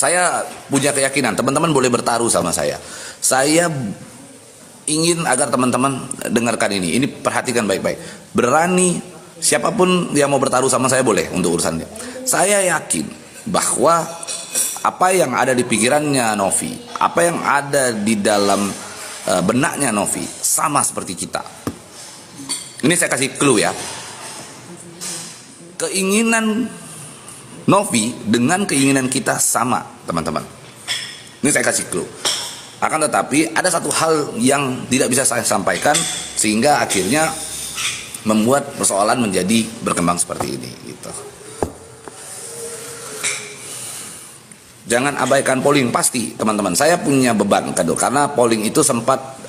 Saya punya keyakinan, teman-teman boleh bertaruh sama saya. Saya ingin agar teman-teman dengarkan ini. Ini perhatikan baik-baik. Berani, siapapun yang mau bertaruh sama saya boleh untuk urusannya. Saya yakin bahwa apa yang ada di pikirannya Novi, apa yang ada di dalam benaknya Novi, sama seperti kita. Ini saya kasih clue ya. Keinginan Novi dengan keinginan kita sama, teman-teman. Ini saya kasih clue. Akan tetapi ada satu hal yang tidak bisa saya sampaikan sehingga akhirnya membuat persoalan menjadi berkembang seperti ini gitu. Jangan abaikan polling, pasti teman-teman. Saya punya beban karena polling itu sempat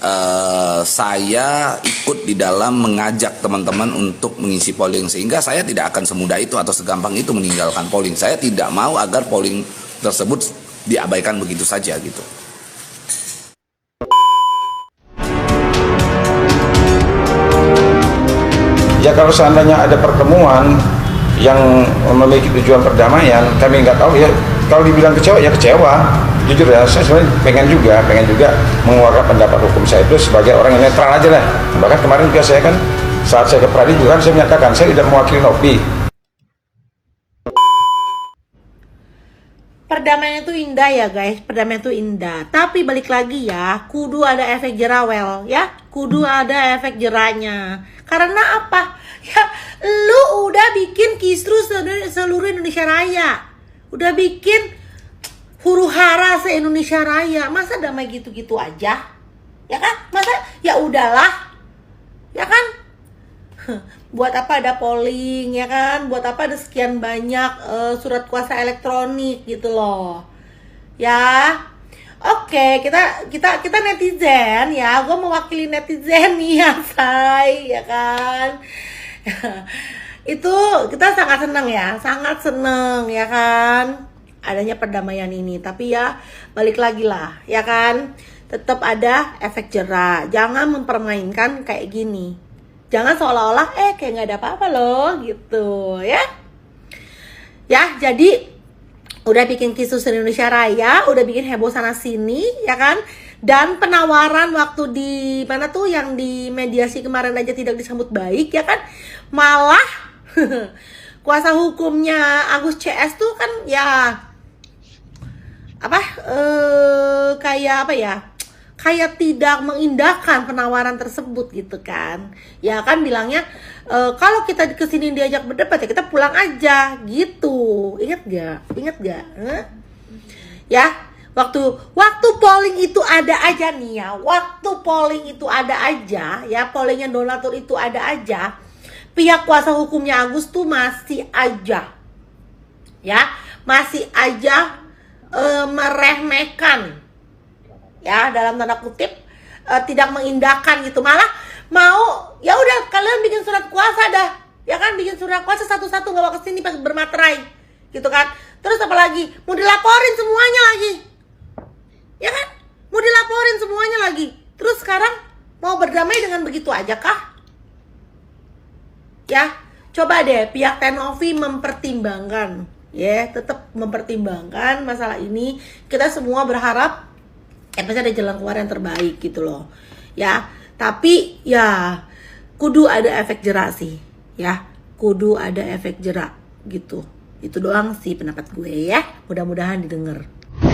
saya ikut di dalam mengajak teman-teman untuk mengisi polling, sehingga saya tidak akan semudah itu atau segampang itu meninggalkan polling. Saya tidak mau agar polling tersebut diabaikan begitu saja gitu. Ya kalau seandainya ada pertemuan yang memiliki tujuan perdamaian, kami nggak tahu ya. Kalau dibilang kecewa ya kecewa. Jujur ya, saya sebenarnya pengen juga mengeluarkan pendapat hukum saya itu sebagai orang yang netral aja lah. Bahkan kemarin juga saya kan saat saya ke Pradi juga kan saya menyatakan saya tidak mewakili Novi. Perdamaian itu indah ya guys, perdamaian itu indah. Tapi balik lagi ya, kudu ada efek jerawel ya, kudu ada efek jerahnya. Karena apa? Ya, lu udah bikin kisru seluruh Indonesia Raya, udah bikin huru hara se-Indonesia Raya. Masa damai gitu-gitu aja? Ya kan? Masa ya udahlah, ya kan? Buat apa ada polling, ya kan? Buat apa ada sekian banyak surat kuasa elektronik gitu loh. Ya. Oke, kita netizen ya. Gue mewakili netizen nih ya, say, ya kan? Itu kita sangat senang ya, sangat senang ya kan? Adanya perdamaian ini. Tapi ya balik lagi lah, ya kan? Tetap ada efek jerah. Jangan mempermainkan kayak gini. Jangan seolah-olah kayak nggak ada apa-apa loh gitu ya. Ya, jadi udah bikin kisah Indonesia Raya, udah bikin heboh sana sini ya kan. Dan penawaran waktu di mana tuh yang di mediasi kemarin aja tidak disambut baik ya kan. Malah kuasa hukumnya Agus CS tuh kan ya kayak tidak mengindahkan penawaran tersebut gitu kan. Ya kan bilangnya kalau kita kesini diajak berdebat ya kita pulang aja gitu. Ingat gak? Ya, waktu polling itu ada aja nih ya. Waktu polling itu ada aja ya, pollingnya donatur itu ada aja. Pihak kuasa hukumnya Agus tuh masih aja meremehkan ya, dalam tanda kutip tidak mengindahkan gitu. Malah mau ya udah kalian bikin surat kuasa dah ya kan, bikin surat kuasa satu-satu nggak mau kesini pas bermaterai gitu kan. Terus apa lagi, mau dilaporin semuanya lagi ya kan, mau dilaporin semuanya lagi. Terus sekarang mau berdamai dengan begitu aja kah? Ya coba deh pihak Tenovi mempertimbangkan ya, tetap mempertimbangkan masalah ini. Kita semua berharap pasti ada jalan keluar yang terbaik gitu loh ya. Tapi ya kudu ada efek jerah sih ya, kudu ada efek jerah gitu. Itu doang sih pendapat gue ya, mudah-mudahan didengar.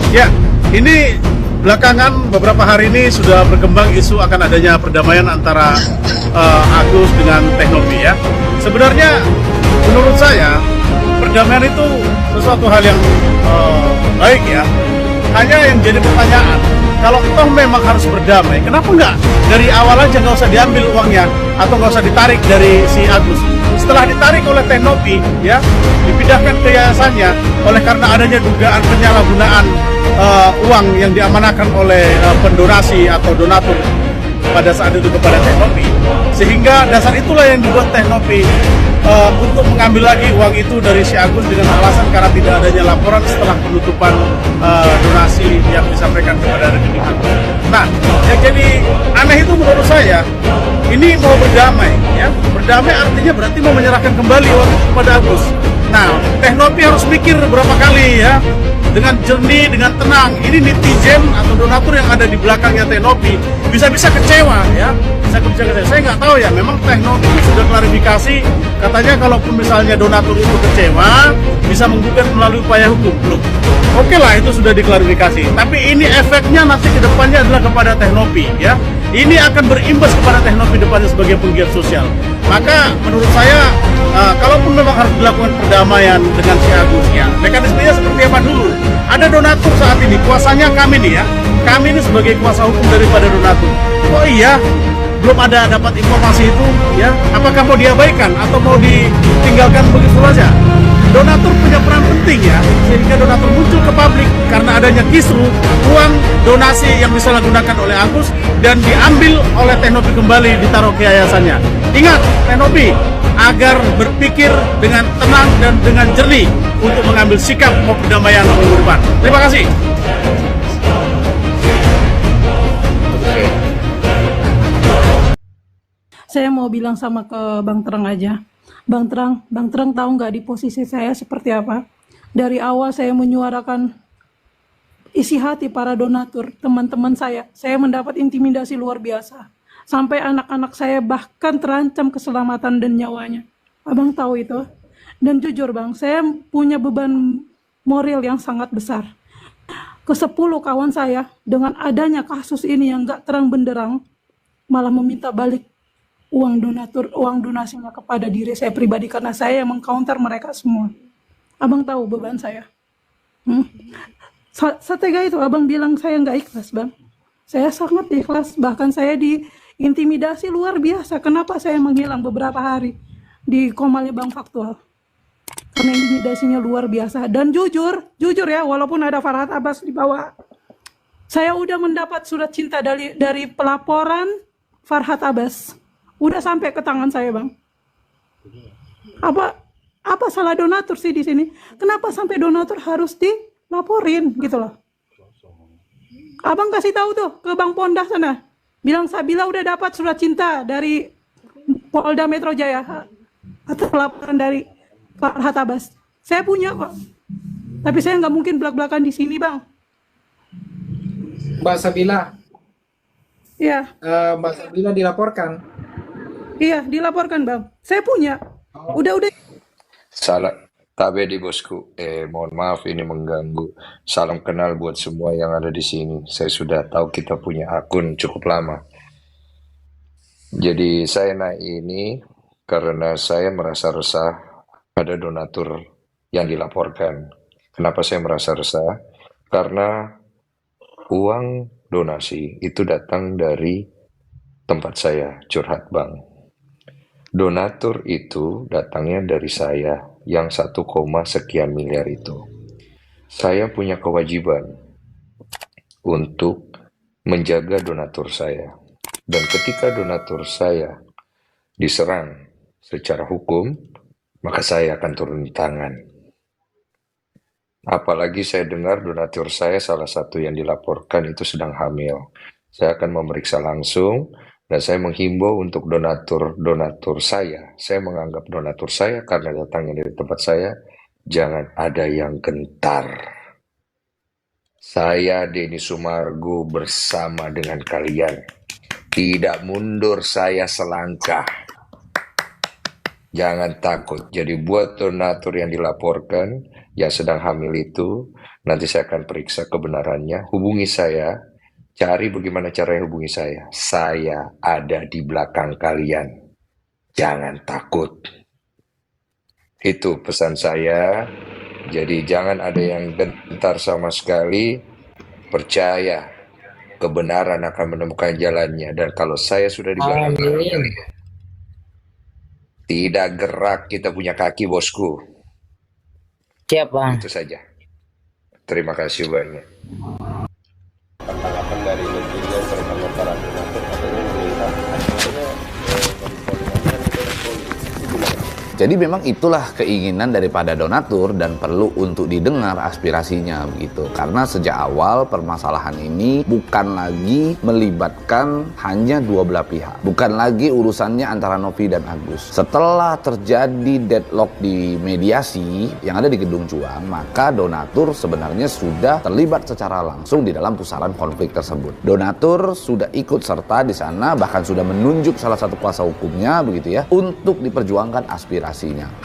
Ya, ini belakangan beberapa hari ini sudah berkembang isu akan adanya perdamaian antara Agus dengan Teknovi ya. Sebenarnya menurut saya perdamaian itu sesuatu hal yang baik ya. Hanya yang jadi pertanyaan, kalau toh memang harus berdamai, kenapa nggak dari awal aja nggak usah diambil uangnya atau nggak usah ditarik dari si Agus? Setelah ditarik oleh Teknovi, ya dipindahkan ke yayasannya oleh karena adanya dugaan penyalahgunaan uang yang diamanahkan oleh pendonasi atau donatur pada saat itu kepada Teknovi, sehingga dasar itulah yang dibuat Teknovi untuk mengambil lagi uang itu dari si Agus dengan alasan karena tidak adanya laporan setelah penutupan donasi yang disampaikan kepada rekening Agus. Nah, yang jadi aneh itu menurut saya, ini mau berdamai, ya berdamai artinya berarti mau menyerahkan kembali uang itu kepada Agus. Nah, Teknovi harus mikir berapa kali ya dengan jernih, dengan tenang. Ini netizen atau donatur yang ada di belakangnya Teknopi bisa-bisa kecewa ya. Bisa kecewa. Saya nggak tahu ya, memang Teknopi sudah klarifikasi, katanya kalaupun misalnya donatur itu kecewa, bisa menggugat melalui upaya hukum. Belum. Oke lah, itu sudah diklarifikasi. Tapi ini efeknya nanti ke depannya adalah kepada Teknopi ya. Ini akan berimbas kepada Teknopi depannya sebagai penggiat sosial. Maka menurut saya, kalaupun memang harus dilakukan perdamaian dengan si Agus ya, mekanismenya seperti apa dulu? Ada donatur saat ini, kuasanya kami nih ya. Kami ini sebagai kuasa hukum daripada donatur. Oh iya, belum ada dapat informasi itu ya. Apakah mau diabaikan atau mau ditinggalkan begitu saja? Donatur punya peran penting ya, sehingga donatur muncul ke publik karena adanya kisru uang donasi yang disalahgunakan oleh Agus dan diambil oleh Teknopi kembali ditaruh ke yayasannya. Ingat Teknopi agar berpikir dengan tenang dan dengan jernih untuk mengambil sikap mau perdamaian minggu depan. Terima kasih. Saya mau bilang sama ke Bang Terang aja. Bang Terang tahu nggak di posisi saya seperti apa? Dari awal saya menyuarakan isi hati para donatur, teman-teman saya mendapat intimidasi luar biasa. Sampai anak-anak saya bahkan terancam keselamatan dan nyawanya. Abang tahu itu? Dan jujur Bang, saya punya beban moral yang sangat besar. Ke-10 kawan saya, dengan adanya kasus ini yang nggak terang benderang, malah meminta balik uang donasinya kepada diri saya pribadi karena saya yang mengcounter mereka semua. Abang tahu beban saya. Setega itu abang bilang saya nggak ikhlas Bang. Saya sangat ikhlas, bahkan saya diintimidasi luar biasa. Kenapa saya menghilang beberapa hari di Komalnya Bang Faktual? Karena intimidasinya luar biasa. Dan jujur ya, walaupun ada Farhat Abbas di bawah, saya udah mendapat surat cinta dari pelaporan Farhat Abbas. Udah sampai ke tangan saya Bang. Apa salah donatur sih di sini? Kenapa sampai donatur harus dilaporin gitu loh? Abang kasih tahu tuh ke Bang Pondah sana. Bilang Sabila udah dapat surat cinta dari Polda Metro Jaya atau laporan dari Farhat Abbas. Saya punya kok. Tapi saya nggak mungkin belak-belakan di sini Bang. Mbak Sabila. Iya. Mbak Sabila dilaporkan. Iya, dilaporkan Bang. Saya punya. Udah. Salam KBD bosku. Mohon maaf ini mengganggu. Salam kenal buat semua yang ada di sini. Saya sudah tahu kita punya akun cukup lama. Jadi saya naik ini karena saya merasa resah ada donatur yang dilaporkan. Kenapa saya merasa resah? Karena uang donasi itu datang dari tempat saya, Curhat Bang. Donatur itu datangnya dari saya yang 1, sekian miliar itu. Saya punya kewajiban untuk menjaga donatur saya. Dan ketika donatur saya diserang secara hukum, maka saya akan turun tangan. Apalagi saya dengar donatur saya salah satu yang dilaporkan itu sedang hamil. Saya akan memeriksa langsung. Dan saya menghimbau untuk donatur saya menganggap donatur saya karena datangnya dari tempat saya, jangan ada yang gentar. Saya Denny Sumargo bersama dengan kalian. Tidak mundur saya selangkah. Jangan takut. Jadi buat donatur yang dilaporkan, yang sedang hamil itu, nanti saya akan periksa kebenarannya. Hubungi saya. Cari bagaimana caranya hubungi saya. Saya ada di belakang kalian. Jangan takut. Itu pesan saya. Jadi jangan ada yang gentar sama sekali. Percaya. Kebenaran akan menemukan jalannya. Dan kalau saya sudah di belakang kalian, tidak gerak kita punya kaki bosku. Siap Bang. Itu saja. Terima kasih banyak. Tanggapan dari netizen terutama para donatur katanya melihat adanya Jadi memang itulah keinginan daripada donatur dan perlu untuk didengar aspirasinya begitu. Karena sejak awal permasalahan ini bukan lagi melibatkan hanya dua belah pihak. Bukan lagi urusannya antara Novi dan Agus. Setelah terjadi deadlock di mediasi yang ada di Gedung Juang, maka donatur sebenarnya sudah terlibat secara langsung di dalam pusaran konflik tersebut. Donatur sudah ikut serta di sana, bahkan sudah menunjuk salah satu kuasa hukumnya begitu ya, untuk diperjuangkan aspirasinya.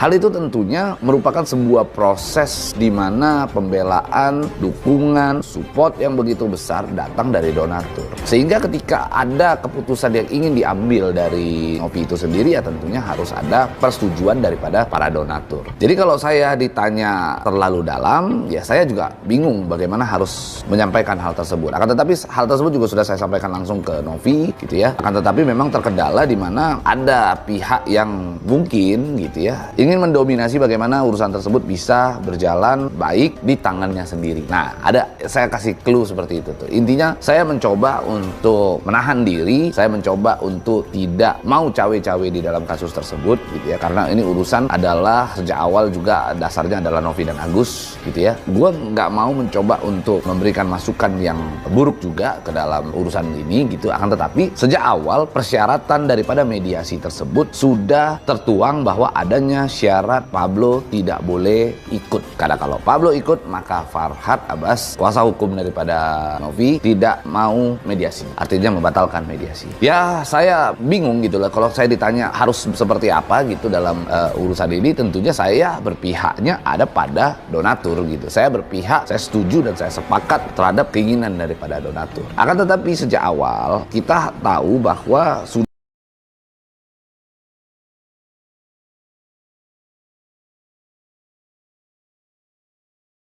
Hal itu tentunya merupakan sebuah proses di mana pembelaan, dukungan, support yang begitu besar datang dari donatur. Sehingga ketika ada keputusan yang ingin diambil dari Novi itu sendiri, ya tentunya harus ada persetujuan daripada para donatur. Jadi kalau saya ditanya terlalu dalam, ya saya juga bingung bagaimana harus menyampaikan hal tersebut. Akan tetapi hal tersebut juga sudah saya sampaikan langsung ke Novi gitu ya. Akan tetapi memang terkendala di mana ada pihak yang mungkin gitu ya ingin mendominasi bagaimana urusan tersebut bisa berjalan baik di tangannya sendiri. Nah, saya kasih clue seperti itu tuh. Intinya saya mencoba untuk menahan diri, saya mencoba untuk tidak mau cawe-cawe di dalam kasus tersebut gitu ya, karena ini urusan adalah sejak awal juga dasarnya adalah Novi dan Agus gitu ya. Gue nggak mau mencoba untuk memberikan masukan yang buruk juga ke dalam urusan ini gitu. Akan tetapi sejak awal persyaratan daripada mediasi tersebut sudah tertuang bahwa adanya syarat Pablo tidak boleh ikut. Karena kalau Pablo ikut, maka Farhad Abbas, kuasa hukum daripada Novi, tidak mau mediasi. Artinya membatalkan mediasi. Ya, saya bingung gitu lah. Kalau saya ditanya harus seperti apa gitu dalam urusan ini, tentunya saya berpihaknya ada pada donatur gitu. Saya berpihak, saya setuju dan saya sepakat terhadap keinginan daripada donatur. Akan tetapi sejak awal kita tahu bahwa sudah